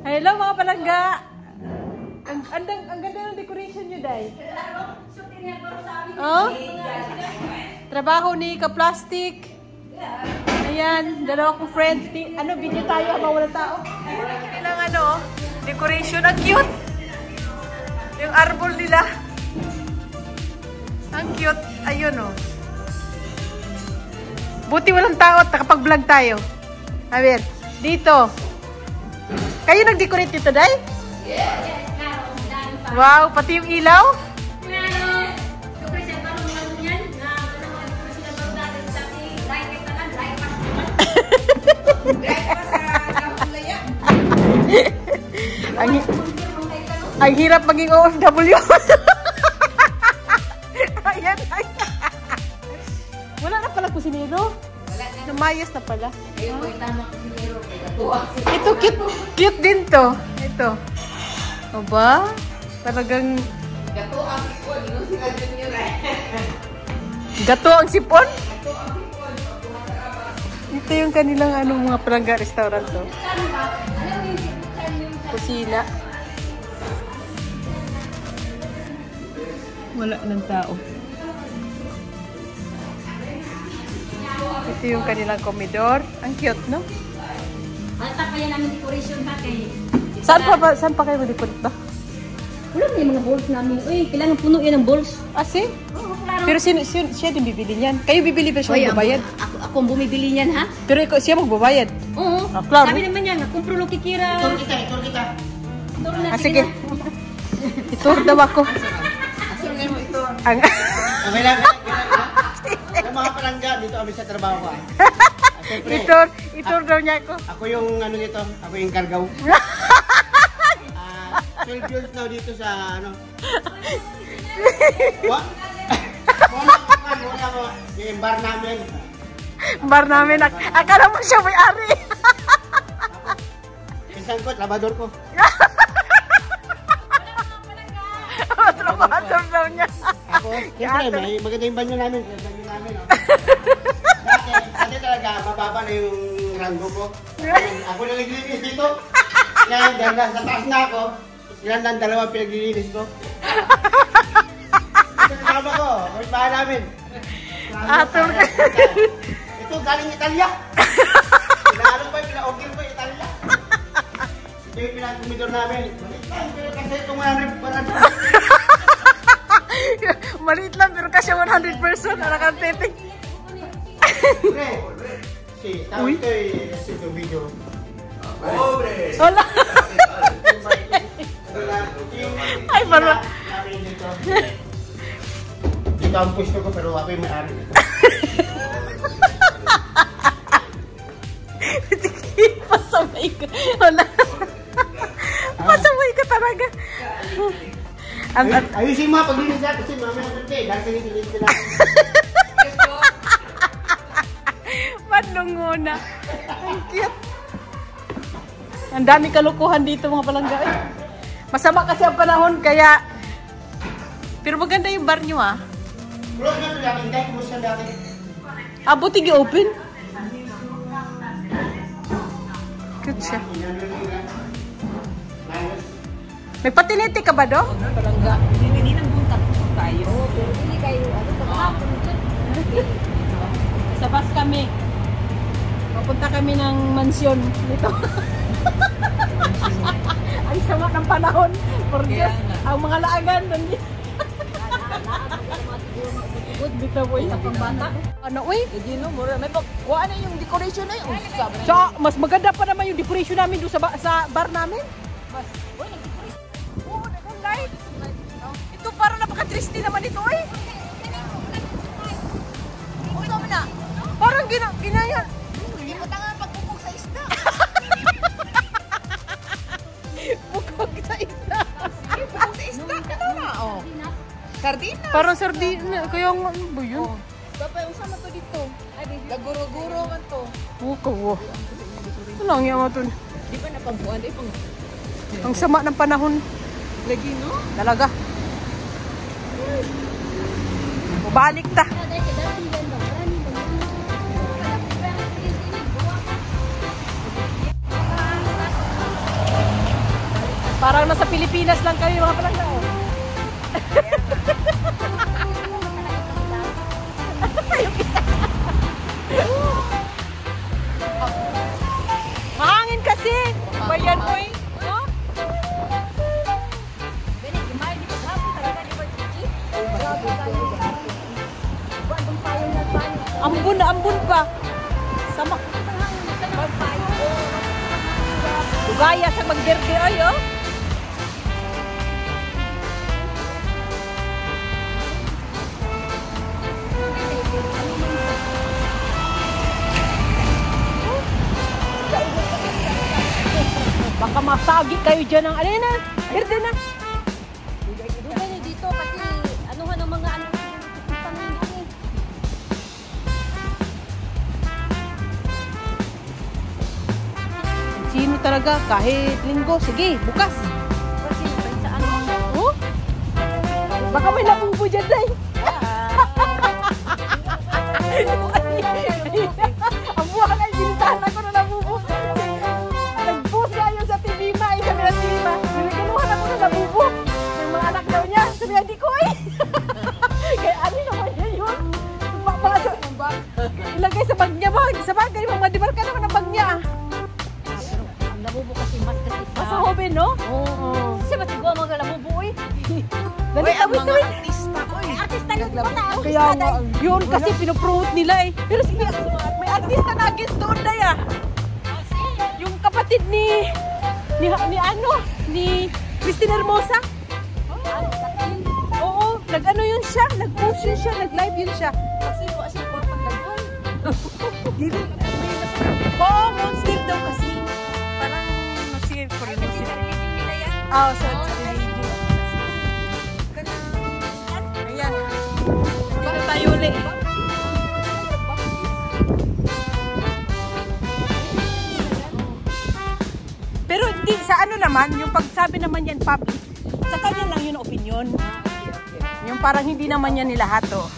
Hello mga palangga! Ang ganda ng decoration nyo, Day. Oh? Trabaho ni Kaplastic. Ayan, dalawa kong friends. Ano, video tayo habang walang tao. Ilang ano, decoration. Ang cute! Yung arbol nila. Ang cute. Ayun, oh. Buti walang tao at nakapag-vlog tayo. A ver, dito. Kayo nag-decorate dito, Day? Yes. Wow, pati yung ilaw? Ang hirap maging OFW. Ayan, ayan. Wala na pala kusinero. Namayas na pala. Ito, cute din to. Ito. O ba? Talagang... Gato ang sipon. Yung sila junior eh. Gato ang sipon? Gato ang sipon. Ito yung kanilang mga palangga restaurant to. Kusina. Wala ng tao. Ito yung kanilang komedor. Ang cute, no? Alta kaya namin decoration pa kay. Saan pa kayo mag-decorate ba? Wala na yung mga balls namin. Uy, kailangan puno yan ng balls. Ah, si? Oo, klaro. Pero siya din bibili niyan. Kayo bibili ba siya magbabayad? Ako ang bumibili niyan, ha? Pero siya magbabayad? Oo. Ah, klaro. Sabi naman yan, kumpro lo kikira. Itur kita. Itur na, sige. Itur daw ako. Asan nga mo ito? Okay lang. Ang mga palangga, dito kami sa trabaho ko. Itur daw niya ako. Ako yung ano nito, ako yung kargaw. 12 years now dito sa ano. What? Wala mo. Yung bar namin. Bar namin. Akala mo siya may-ari. Minsan ko, labador ko. Labador daw niya. Ako, siyempre, may maganda yung banyo namin. Banyo namin, oh. Dati talaga, mababa na yung ranggo ko. Ako na naglilinis dito. Ngayon, dahil sa taas na ako, ilan lang dalawang pinaglilinis ko. Ito kasama ko, may bahay namin. Ito galing Italia. Pinaalong ko yung pina-order ko yung Italia. Ito yung pinag-kumidor namin. Pero kasi itong 100%. Maliit lang pero kasi 100% nakakantipig. Si, tawag ito yung video. Pobre! Hola! Ay, parang... Dito ang pusto ko pero ako yung may-ari. Pasamay ko. Hola! Pasamay ko talaga. Ayusin mo paglinis na kasi mamaya ang birthday. Dahil kasi nilinis ko lang. Padlunguna. Ang cute. Ang dami kalukuhan dito mga palangga. Masama kasi ang panahon kaya... Pero maganda yung bar nyo ah. Close na ito dati. Hindi, close na dati. Ah, buti i-open? Cute siya. May patinete ka ba do? Palangga. Hindi nang buntak tayo. Pero hindi kayo, Sa bus kami. Papunta kami ng mansyon dito. Ay, sama ng panahon. For Diyos, ang mga laagan doon dito. Dito po yung pambata. Ano, uy? Hindi no, mura. May pagkuha na yung decoration na yun. So, mas maganda pa naman yung decoration namin doon sa bar namin. Mas, uy, nag-decoration. Oo, nag-light. Ito parang napaka-triste naman ito, eh. Ito mo na. Parang ginaya. Hindi mo tangan pagpupog sa isda. Bukog sa isda. Pupog sa isda. Ano na, oh. Sardinas. Parang sardina. Kaya nga, ano ba yun? Dapat yung sama to dito. Gaguro-guro man to. Kawa. Ano ang yaman ito? Di ba napabuan? Ang sama ng panahon. Lagi, no? Talaga. Balik ta. Parang nasa Pilipinas lang kami mga palangga. Mahangin kasi. Bayan mo eh. No? Ambon na ambon pa. Sama. Tugaya sa magderde ay oh. Baka masagi kayo dyan ng alin na. Berde na. Dugan nyo dito kasi anuhan ng mga ano panginoon eh. Sino talaga? Kahit linggo. Sige, bukas. Kasi sa ano. Oh? Baka may nabubo dyan day. Ang buwan ay binitahan ako na nabubo. Nag-post nga yun sa TV Ma. Sabi na TV Ma. Niligaluhan ako na nabubo. Yung mga anak daw niya. Sabi na di ko eh. Kaya ano naman niya yun? Ilagay sa bag niya ba? Sa bagay, mamadibar ka naman ang bag niya. Ang labubo kasi mas kasi Mas hobe, no? Oo. Kasi ba't ikaw mga labubo eh? Dali, tawid. Artista ko eh. Artista nyo ba na? Kaya nga, yun kasi pinopromote nila eh. Pero sige, may artista na against doon na ya. Yung kapatid ni Christine Hermosa. Oo, nag-ano yun siya, nag-post yun siya, nag-live yun siya. Kasi po siya po pagdagan. Oo, monster daw kasi. Parang nasir ko rin sila. Oo, sa religion. Ayan. Dito tayo ulit. Pero hindi, sa ano naman, yung pagsabi naman yan public, sa kanya lang yun opinion. Yung parang hindi naman yan nilahat, oh.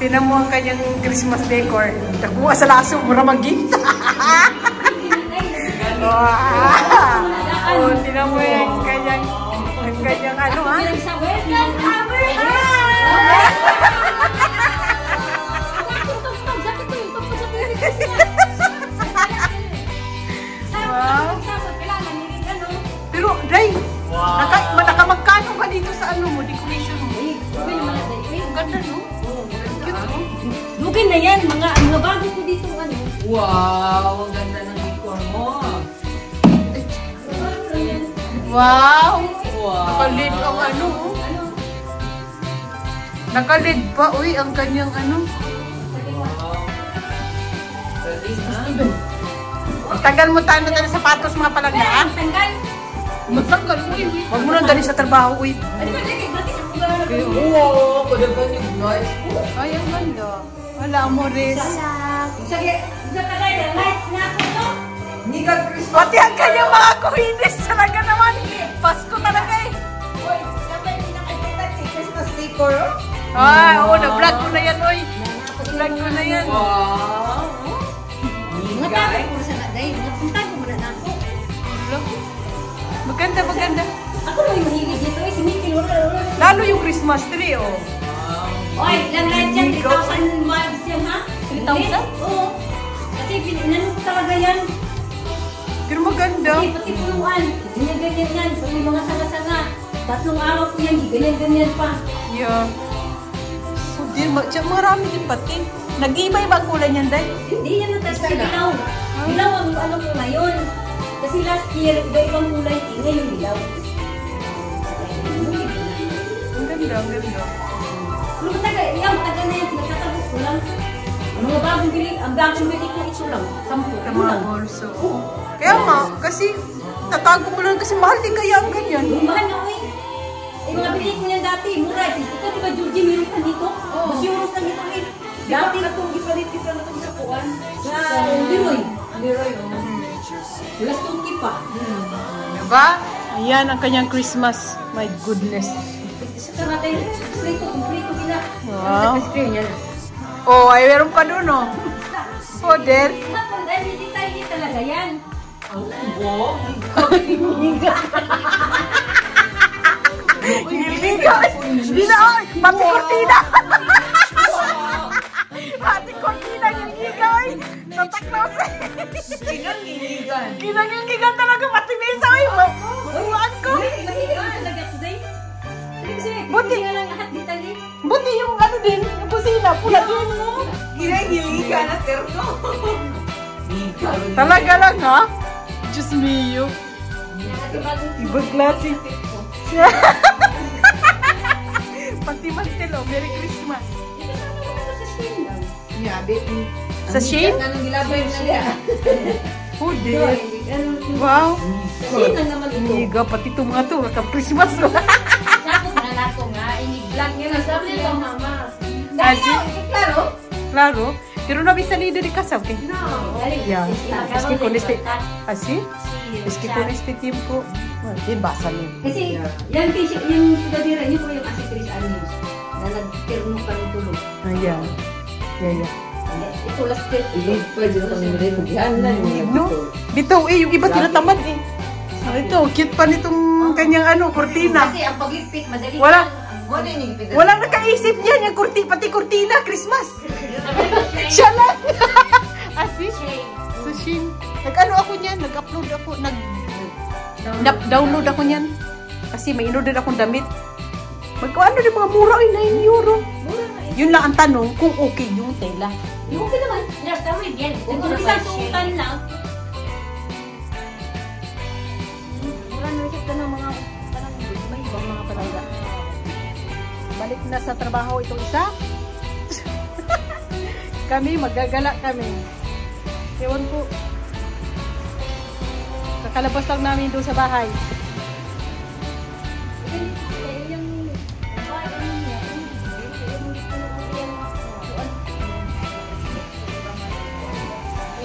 Tinan mo ang kanyang Christmas decor. Nakuha sa laso, mura mag-gift. Oh, tinan mo yung kanyang ano, ha? Wow. Pero, Day, nakamagkano ka dito sa ano mo, decoration mo? Ang ganda, no? Cute, no? Dugin na yan, mga bago ko dito ano. Wow, ang ganda ng decor mo. Wow! Wow. Nakalid ang ano, oh. Nakalid pa, uy, ang kanyang ano. Tagal mo tayo na tayo sapatos mga palangga, ha? Tanggal. Magtanggal, uy. Huwag mo nang dali sa trabaho, uy. Ano ba dito? Gratis ako ba? Wow, padagan yung nice. Ay, ang ganda. Wala, amores. Sige, sa tagay, lights na ako to. Hindi ka Christmas. Pati ang kanyang mga kuhinis talaga naman. Pasko talaga eh. Uy, sabay hindi nakikita si Christmas decor. Ay, oo, na-vlog ko na yan, uy. Na-vlog ko na yan. Wow. Mga tayo ko sa naday. Mga tayo ko muna na ako. Maganda, maganda. Ako mo yung mahilig dito eh. Si Mickey, wala. Lalo yung Christmas tree, oh. Oy, lang light yan. 3,000 vibes yan, ha? 3,000? Oo. Kasi inano ko talaga yan. Pero maganda. Pati puluan. Ganyan-ganyan yan. Pati mga sanga-sanga. 3 araw ko yan. Ganyan-ganyan pa. Yeah. So, marami din pati. Nag-iba-iba ang kulay niyan, Day. Hindi yan ang tas dilaw. Dilaw ang ano ko ngayon. Kasi last year, iba-ibang kulay. Ngayon dilaw. Ang ganda, ang ganda. Pero matagal na yan. Nagtatapos ko lang. Ang mga bagong bili, ang bagong bili ko ito lang. 10. Ang mga bolso. Kaya nga, kasi tatago mo lang kasi mahal din kaya ang ganyan. Mahal na ko eh. Eh, mga bili ko niyan dati. Mura. Ito, di ba, Georgie, meron ka dito? Mas euros na dito eh. Dati na itong ipalit kita na itong sa kuwan. Sa Leroy. Leroy, oh. Wala stuki pa. Diba? Ayan ang kanyang Christmas. My goodness. Sa natin, kumplito gila. Wow. Screen yan. Oh, ay meron pa doon, oh. Poder. Dahil hindi tayo talaga yan. Giliga. Gila, pati kortina. Pati kortina, giliga. Tatak na ako. Kinangiligan talaga, pati mesa. Buruan ko. Buti. Buti yung ano din, yung busina, pula din. Ginagiligan na terno. Talaga lang, ha? Diyos mio. Ibang klase. Pati mantel, oh. Merry Christmas. Sa Shane? Anong gilabay na niya? Poder. Wow. Iga, pati ito mga ito. Christmas. Tapos na nato nga, ini-vlog niya na sabi ito, mama. Asi? Klaro? Claro. Pero no había salido de casa, ¿ok? No. Ya. Es que con este... ¿Así? Es que con este tiempo... Bueno, ¿quién va a salir? Kasi, yung sugadira niyo po yung kasi Chris Anos. Na nagtirno kami tulog. Ah, ya. Ya, ya. Ito last year. Pwede na kami rin. No? Dito, yung iba tinatamad eh. Ito, cute pa nitong kanyang kortina. Kasi ang pagligpit, madali Wala. Morning. Walang nakaisip niyan yung pati kurtina, Christmas. Siya lang. Asi? So, Shin. Nag-ano ako niyan, nag-upload ako, download ako niyan. Kasi may in-order akong damit. Magkano din mga mura ay 9 euro. Yun lang ang tanong kung okay yung tela. Yung okay naman. Tama yan. Kung isang suutan lang. Mura na rin ka ng mga may ibang mga palangga. Balik na sa trabaho itong isa. Kami, magagala kami. Ewan po. Kakalabas lang namin doon sa bahay.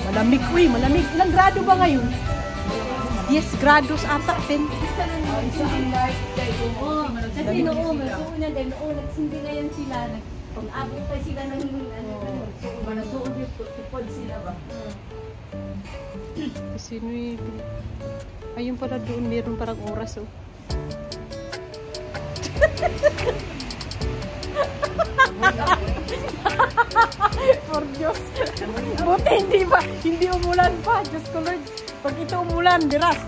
Malamig, uy, malamig. Ilang grado ba ngayon? 10 grados ata, 10. Kasi noong nagsindi na yan sila. Pag-abot pa sila ng nasuod yung tupod sila ba? Kasi ayun pala doon, meron parang oras, oh. For Diyos. Buti hindi umulan pa. Diyos ko Lord. Pag ito umulan, diras.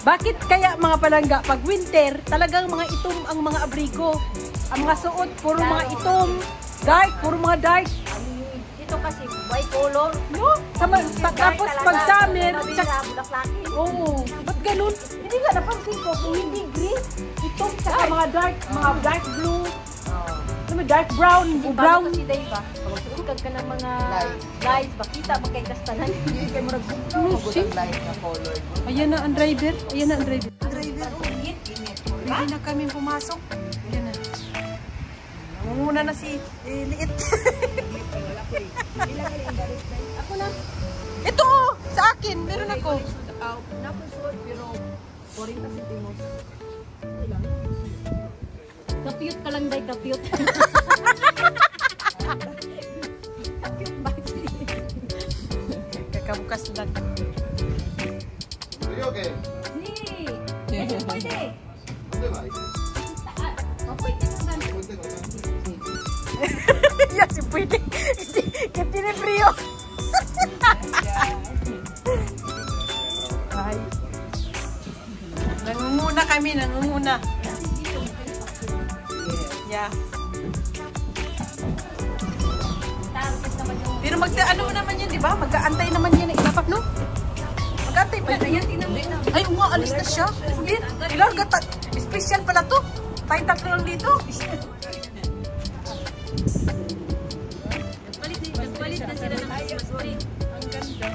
Bakit kaya mga palangga, pag winter, talagang mga itom ang mga abrigo. Ang mga suot, puro mga itom. Dark, puro mga dark. Ito kasi white color. No? Tapos pag summer, oo. Ba't ganun? Hindi nga napansin ko, kung hindi green, itom sa mga dark blue. Dark brown, brown. Kasi dahil ba, pagsukan ka ng mga lights, bakita, magkaidastanan. Hindi kayo marag Light na color. Ayan na ang driver. Ayan na ang driver. Ready na kami pumasok. Ayan na. Nangunguna na si Liit. Ako na. Ito oh, sa akin. Meron ako. Napunsuot pero 40 centimos. Kapiyot ka lang day, kapiyot. Kakabukas lang. Are you okay? Ni! Kasi pwede. Pwede ba? Pwede kung gano'n. Pwede ba? Yan si pwede. Kasi ni frio. Ay. Nangunguna kami, nangunguna. Yeah. Pero ano naman yan, di ba? Mag-aantay naman yan na ilapat, no? Mag-aantay pa yan. Ay, alis na siya. Ilan gata. Special pala to. Tayong tatlo lang dito. Nagpalit na sila ng Christmas tree. Ang ganda.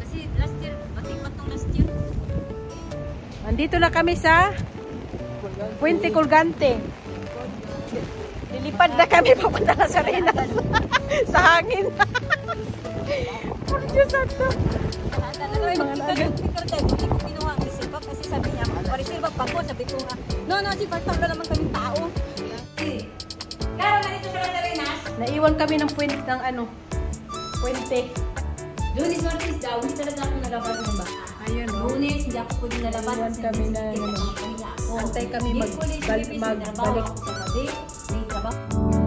Kasi last year, batik-bat nung last year. Nandito na kami sa Puente Colgante. Lilipad na kami papunta na sa Renas. Sa hangin. bata. Talaga may magpipicture tayo. Hindi ko kinuha ang reserva kasi sabi niya, pa-reserva pa ko. Sabi ko nga, no, si Bartang naman kaming tao. Karo na dito sa Catarinas. Naiwan kami ng puwente ng ano. Puwente. Lunes, Martes daw, hindi talaga ako nalabas ng baka. Ayun, no? Lunes, hindi ako pwede nalabas. Naiwan kami na, ano, antay kami magbalik. Trabaho ako sa gabi, may trabaho.